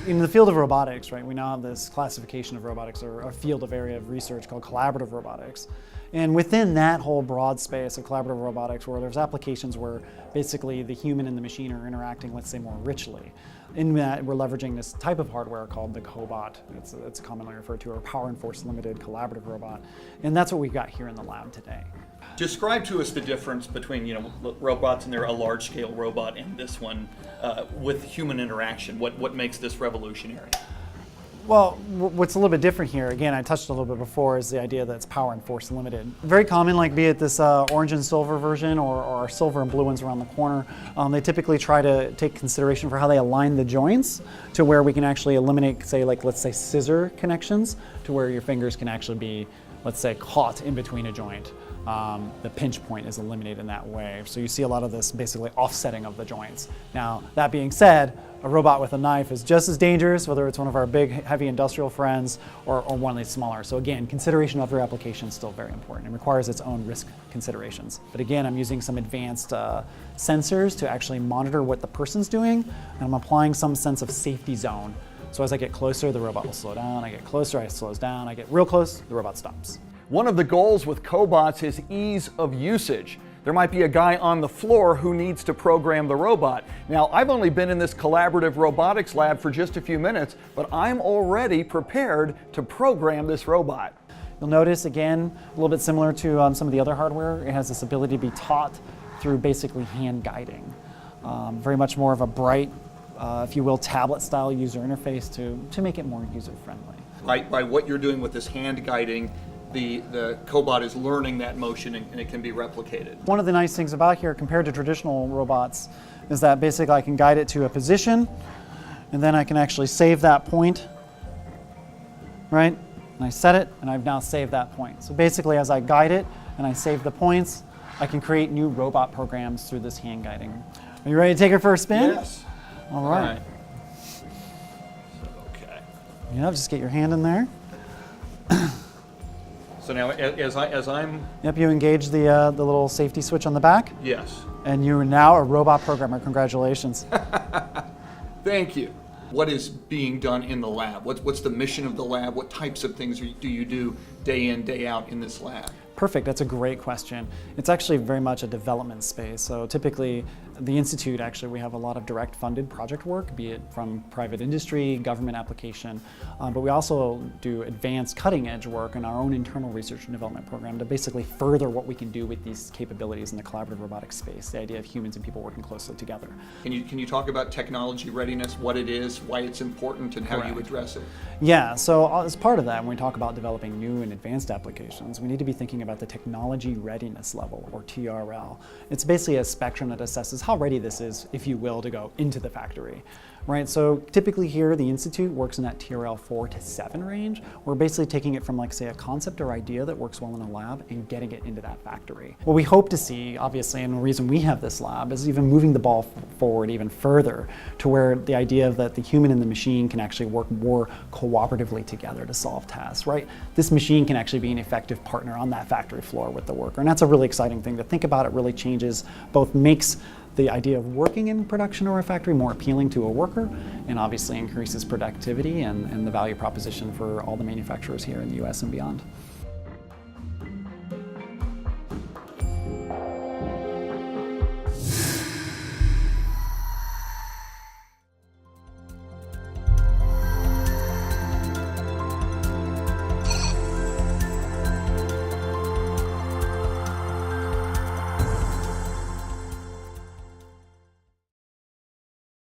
In the field of robotics, right, we now have this classification of robotics, or a field of area of research called collaborative robotics. And within that whole broad space of collaborative robotics, where there's applications where basically the human and the machine are interacting, let's say, more richly. In that, we're leveraging this type of hardware called the cobot. It's commonly referred to, or power and force limited collaborative robot. And that's what we've got here in the lab today. Describe to us the difference between robots, and they're a large-scale robot, and this one with human interaction. What makes this revolutionary? Well, what's a little bit different here, again, I touched a little bit before, is the idea that it's power and force limited. Very common, like be it this orange and silver version or our silver and blue ones around the corner, they typically try to take consideration for how they align the joints to where we can actually eliminate, say, like, let's say scissor connections to where your fingers can actually be, let's say, caught in between a joint. The pinch point is eliminated in that way. So you see a lot of this basically offsetting of the joints. Now, that being said, a robot with a knife is just as dangerous, whether it's one of our big, heavy industrial friends or one of these smaller. So again, consideration of your application is still very important. It requires its own risk considerations. But again, I'm using some advanced sensors to actually monitor what the person's doing, and I'm applying some sense of safety zone. So as I get closer, the robot will slow down. I get closer, it slows down. I get real close, the robot stops. One of the goals with cobots is ease of usage. There might be a guy on the floor who needs to program the robot. Now, I've only been in this collaborative robotics lab for just a few minutes, but I'm already prepared to program this robot. You'll notice, again, a little bit similar to some of the other hardware, it has this ability to be taught through basically hand guiding. Very much more of a bright, if you will, tablet-style user interface to make it more user-friendly. By what you're doing with this hand guiding, the cobot is learning that motion, and it can be replicated. One of the nice things about here compared to traditional robots is that basically I can guide it to a position, and then I can actually save that point, right? And I set it, and I've now saved that point. So basically, as I guide it and I save the points, I can create new robot programs through this hand guiding. Are you ready to take it for a spin? Yes. All right. Okay. Yeah, just get your hand in there. So now, as I'm... Yep, you engage the little safety switch on the back. Yes. And you are now a robot programmer. Congratulations. Thank you. What is being done in the lab? What's the mission of the lab? What types of things do you do day in, day out in this lab? Perfect, that's a great question. It's actually very much a development space. So typically, the Institute, actually, we have a lot of direct funded project work, be it from private industry, government application, but we also do advanced cutting edge work in our own internal research and development program to basically further what we can do with these capabilities in the collaborative robotics space, the idea of humans and people working closely together. Can you talk about technology readiness, what it is, why it's important, and how Correct. you address it? Yeah, so as part of that, when we talk about developing new and advanced applications, we need to be thinking about the technology readiness level, or TRL. It's basically a spectrum that assesses how ready this is, if you will, to go into the factory. Right, so typically here the Institute works in that TRL 4 to 7 range. We're basically taking it from, like, say, a concept or idea that works well in a lab and getting it into that factory. What we hope to see, obviously, and the reason we have this lab, is even moving the ball forward even further to where the idea that the human and the machine can actually work more cooperatively together to solve tasks, right? This machine can actually be an effective partner on that factory floor with the worker, and that's a really exciting thing to think about. It really changes, both makes the idea of working in production or a factory more appealing to a worker, and obviously increases productivity and the value proposition for all the manufacturers here in the US and beyond.